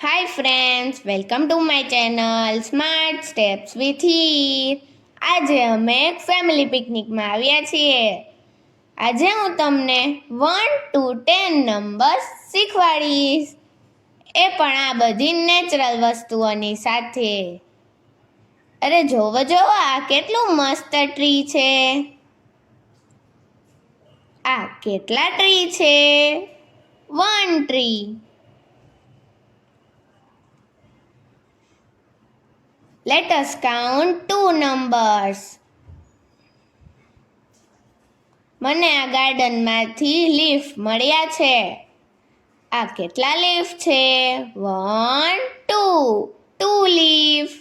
Hi friends, welcome to my channel smart steps with Heer. આજે અમે એક ફેમિલી પિકનિકમાં આવ્યા છીએ. આજે હું તમને 1 to 10 નંબર્સ શીખવાડીશ, એ પણ આ બધી નેચરલ વસ્તુઓની સાથે. અરે જોવો જોવો, આ કેટલું મસ્ત ટ્રી છે. આ કેટલા ટ્રી છે? 1 tree. Let us count 2 numbers. મને આ ગાર્ડનમાંથી લીફ મળ્યા છે. આ કેટલા લીફ છે? 1 2 લીફ.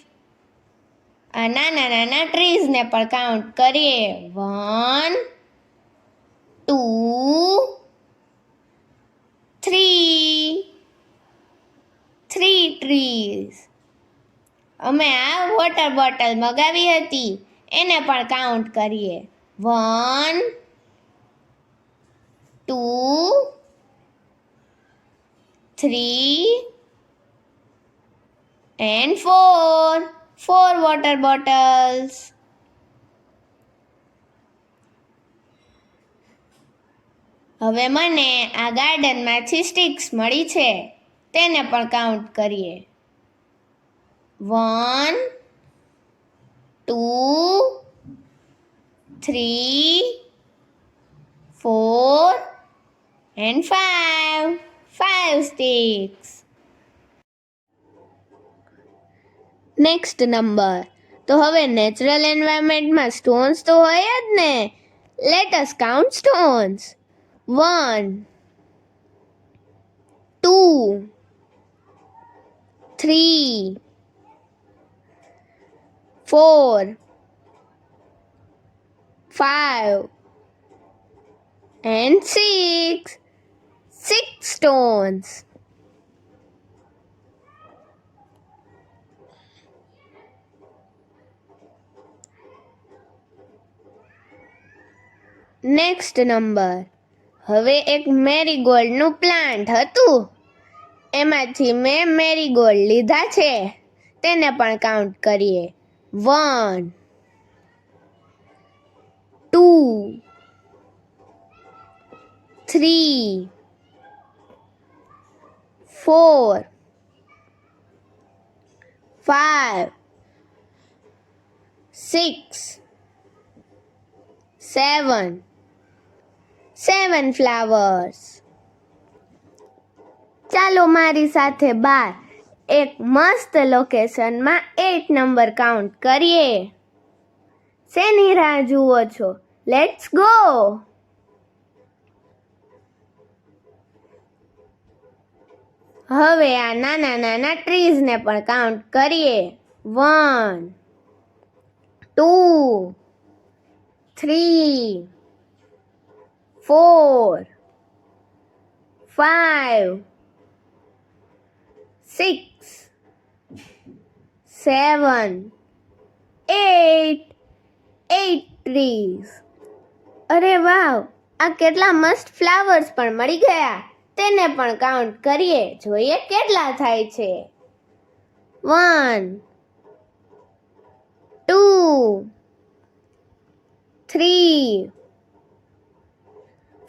આ નાના નાના ટ્રીઝને પણ કાઉન્ટ કરીએ. 1 2 3 ટ્રીઝ. અમે આ વોટર બોટલ મગાવી હતી, એને પણ કાઉન્ટ કરીએ. 1 2 3 and 4 વોટર બોટલ્સ. હવે મને આ ગાર્ડનમાંથી સ્ટિક્સ મળી છે, તેને પણ કાઉન્ટ કરીએ. 1 2 3 4 and 5 sticks. Next number. તો હવે નેચરલ એન્વાયરમેન્ટમાં સ્ટોન્સ તો હોય જ ને. Let us count stones. 1 2 3 4 5 and 6 stones. Next number. હવે એક મેરીગોલ્ડનું પ્લાન્ટ હતું, એમાંથી મેં મેરીગોલ્ડ લીધા છે, તેને પણ કાઉન્ટ કરીએ. 1 2 3 4 5 6 7 ફ્લાવર્સ. ચાલો મારી સાથે બહાર એક મસ્ત લોકેશનમાં 8 નંબર કાઉન્ટ કરીએ. શેની રાહ જુઓ છો? Let's go. હવે આ નાના નાના ટ્રીઝને પણ કાઉન્ટ કરીએ. 1 2 3 4 5 6 7 8 ટ્રીઝ. અરે વાવ, આ કેટલા મસ્ત ફ્લાવર્સ પણ મળી ગયા, તેને પણ કાઉન્ટ કરીએ, જોઈએ કેટલા થાય છે. 1 2 3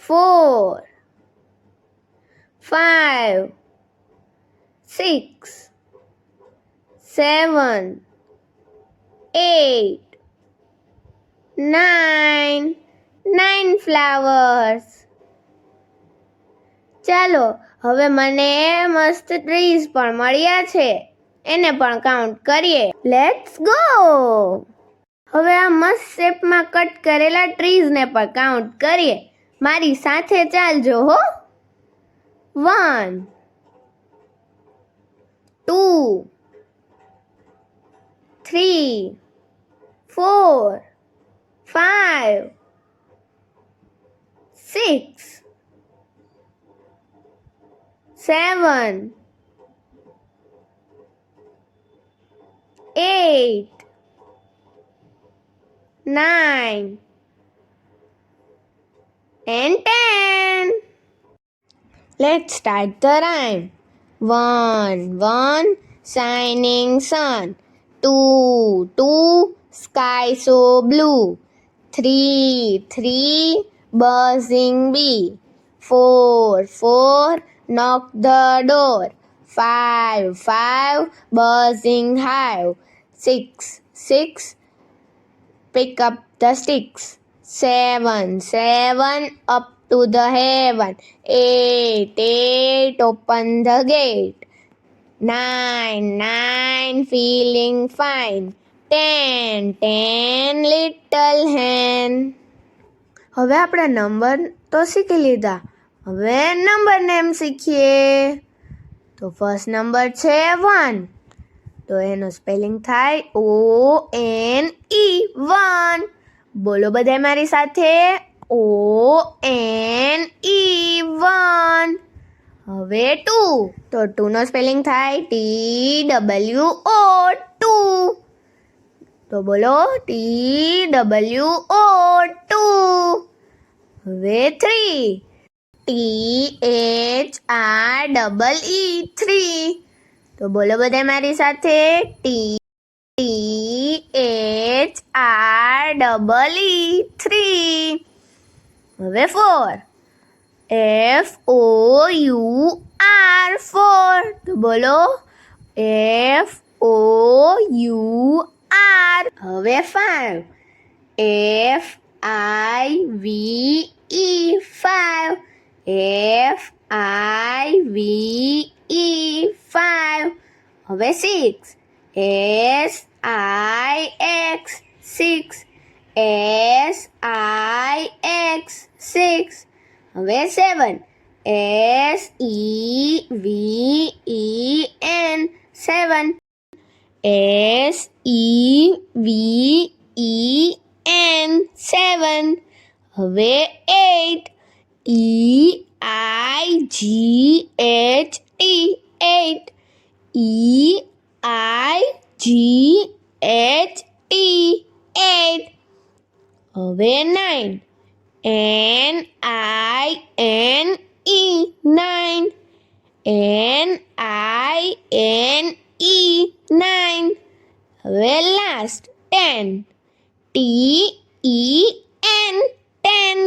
4 5 6 7 8 9 ફ્લાવર્સ. ચાલો, હવે મને મસ્ત ટ્રીઝ પણ મળ્યા છે, એને પણ કાઉન્ટ કરીએ. Let's go. હવે આ મસ્ત શેપમાં કટ કરેલા ટ્રીઝને પણ કાઉન્ટ કરીએ. મારી સાથે ચાલજો હો. 1 2 3 4 5 6 7 8 9 and 10. Let's start the rhyme. 1 shining sun. 2 sky so blue. 3 buzzing bee. 4 knock the door. 5 buzzing hive. 6 pick up the sticks. 7 up to the heaven. 8 open the gate. 9 feeling fine. 10 little hen. હવે આપણે number તો શીખી લીધા. હવે number name શીખીએ. તો first number છે 1. તો એનો સ્પેલિંગ થાય ONE 1. બોલો બધા મારી સાથે ONE 1. હવે 2. તો 2 નો સ્પેલિંગ થાય TWO 2. તો બોલો TWO 2. હવે 3. THREE 3. તો બોલો બધા મારી સાથે THREE 3. હવે 4. FOUR 4. તો બોલો FOUR. હવે 5. FIVE 5. FIVE 5. હવે 6. SIX 6. SIX 6. હવે 7. SEVEN 7. SEVEN 7. હવે 8. EIGHT 8. EIGHT 8. હવે 9. NINE 9. NINE 9. હવે લાસ્ટ 10. TEN 10.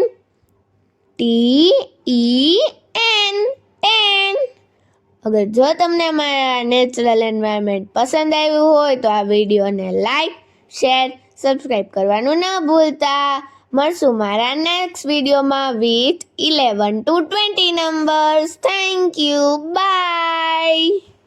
TEN 10. અગર જો તમને અમારા નેચરલ એન્વાયરમેન્ટ પસંદ આવ્યું હોય તો આ વિડીયોને લાઈક, શેર, સબસ્ક્રાઈબ કરવાનું ન ભૂલતા. મળશું મારા નેક્સ્ટ વિડીયોમાં with 11 to 20 numbers. Thank you. By.